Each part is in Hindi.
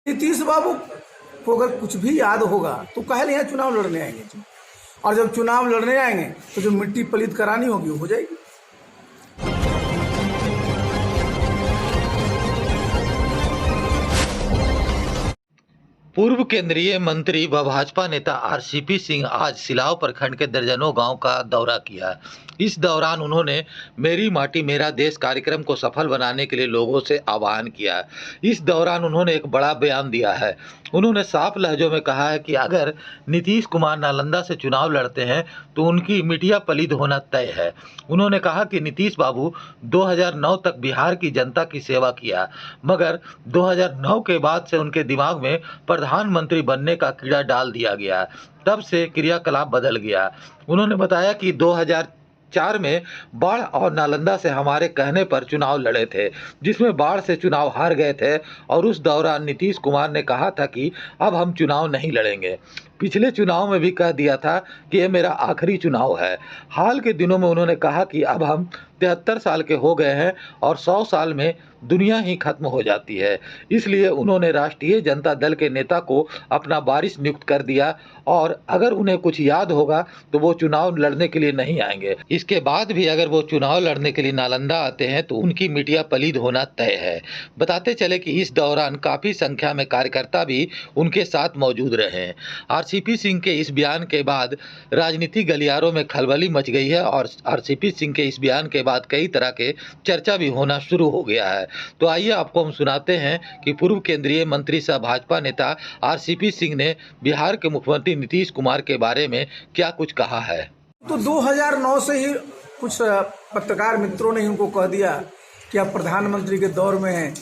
नीतीश बाबू को अगर कुछ भी याद होगा तो कहे यहाँ चुनाव लड़ने आएंगे जी। और जब चुनाव लड़ने आएंगे तो जो मिट्टी पलीत करानी होगी वो हो जाएगी। पूर्व केंद्रीय मंत्री व भाजपा नेता आरसीपी सिंह आज सिलाव प्रखंड के दर्जनों गांव का दौरा किया। इस दौरान उन्होंने मेरी माटी मेरा देश कार्यक्रम को सफल बनाने के लिए लोगों से आह्वान किया। इस दौरान उन्होंने एक बड़ा बयान दिया है। उन्होंने साफ लहजों में कहा है कि अगर नीतीश कुमार नालंदा से चुनाव लड़ते हैं तो उनकी मिटिया पलीद होना तय है। उन्होंने कहा कि नीतीश बाबू 2009 तक बिहार की जनता की सेवा किया, मगर 2009 के बाद से उनके दिमाग में प्रधानमंत्री बनने का कीड़ा डाल दिया गया। तब से क्रियाकलाप बदल गया। उन्होंने बताया कि 2004 में बाढ़ और नालंदा से हमारे कहने पर चुनाव लड़े थे, जिसमें बाढ़ से चुनाव हार गए थे और उस दौरान नीतीश कुमार ने कहा था कि अब हम चुनाव नहीं लड़ेंगे। पिछले चुनाव में भी कह दिया था कि ये मेरा आखिरी चुनाव है। हाल के दिनों में उन्होंने कहा कि अब हम 73 साल के हो गए हैं और 100 साल में दुनिया ही खत्म हो जाती है। इसलिए उन्होंने राष्ट्रीय जनता दल के नेता को अपना वारिस नियुक्त कर दिया और अगर उन्हें कुछ याद होगा तो वो चुनाव लड़ने के लिए नहीं आएंगे। इसके बाद भी अगर वो चुनाव लड़ने के लिए नालंदा आते हैं तो उनकी मिटिया पलीद होना तय है। बताते चले कि इस दौरान काफ़ी संख्या में कार्यकर्ता भी उनके साथ मौजूद रहे। आरसीपी सिंह के इस बयान के बाद राजनीतिक गलियारों में खलबली मच गई है और आरसीपी सिंह के इस बयान के बाद कई तरह के चर्चा भी होना शुरू हो गया है। तो आइए आपको हम सुनाते हैं कि पूर्व केंद्रीय मंत्री सह भाजपा नेता आरसीपी सिंह ने बिहार के मुख्यमंत्री नीतीश कुमार के बारे में क्या कुछ कहा है। तो 2009 से ही कुछ पत्रकार मित्रों ने उनको कह दिया कि आप प्रधानमंत्री के दौर में हैं।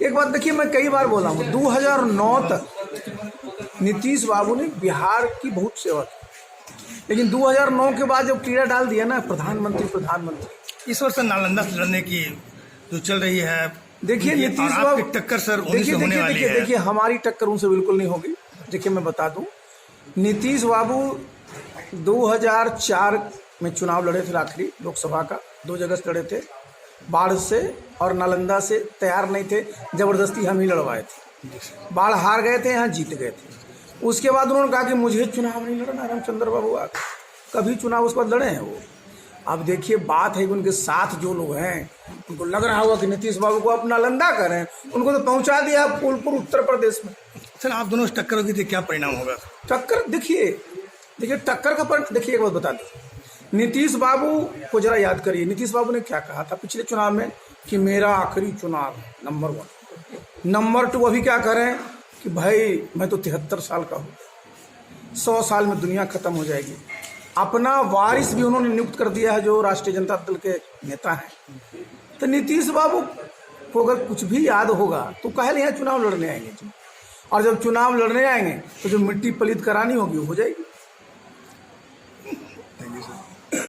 एक बात देखिए, मैं कई बार बोला हूँ, 2009 तक नीतीश बाबू ने बिहार की बहुत सेवा की, लेकिन 2009 के बाद जब कीड़ा डाल दिया ना प्रधानमंत्री, इस वर्ष नालंदा से लड़ने की जो चल रही है, देखिए नीतीश बाबू टक्कर सर उन्हीं से होने वाली है। देखिए हमारी टक्कर उनसे बिल्कुल नहीं होगी। देखिए मैं बता दूं, नीतीश बाबू 2004 में चुनाव लड़े थे, आखिरी लोकसभा का 2 जगह से लड़े थे, बाढ़ से और नालंदा से। तैयार नहीं थे, जबरदस्ती हम ही लड़वाए थे। बाढ़ हार गए थे, यहाँ जीत गए थे। उसके बाद उन्होंने कहा कि मुझे चुनाव नहीं लड़ना। रामचंद्र बाबू कभी चुनाव उसके बाद लड़े हैं वो। अब देखिए बात है कि उनके साथ जो लोग हैं उनको लग रहा होगा कि नीतीश बाबू को आप नालंदा करें, उनको तो पहुंचा दिया फूलपुर उत्तर प्रदेश में। सर आप दोनों से टक्कर होगी तो क्या परिणाम होगा? टक्कर देखिए टक्कर का परिणाम देखिए। एक बात बता दें, नीतीश बाबू को जरा याद करिए, नीतीश बाबू ने क्या कहा था पिछले चुनाव में कि मेरा आखिरी चुनाव नंबर 1। नंबर 2 अभी क्या करें कि भाई मैं तो 73 साल का हूँ, 100 साल में दुनिया खत्म हो जाएगी। अपना वारिस भी उन्होंने नियुक्त कर दिया है जो राष्ट्रीय जनता दल के नेता हैं। तो नीतीश बाबू को अगर कुछ भी याद होगा तो कहे यहाँ चुनाव लड़ने आएंगे जी। और जब चुनाव लड़ने आएंगे तो जो मिट्टी पलीत करानी होगी वो हो जाएगी।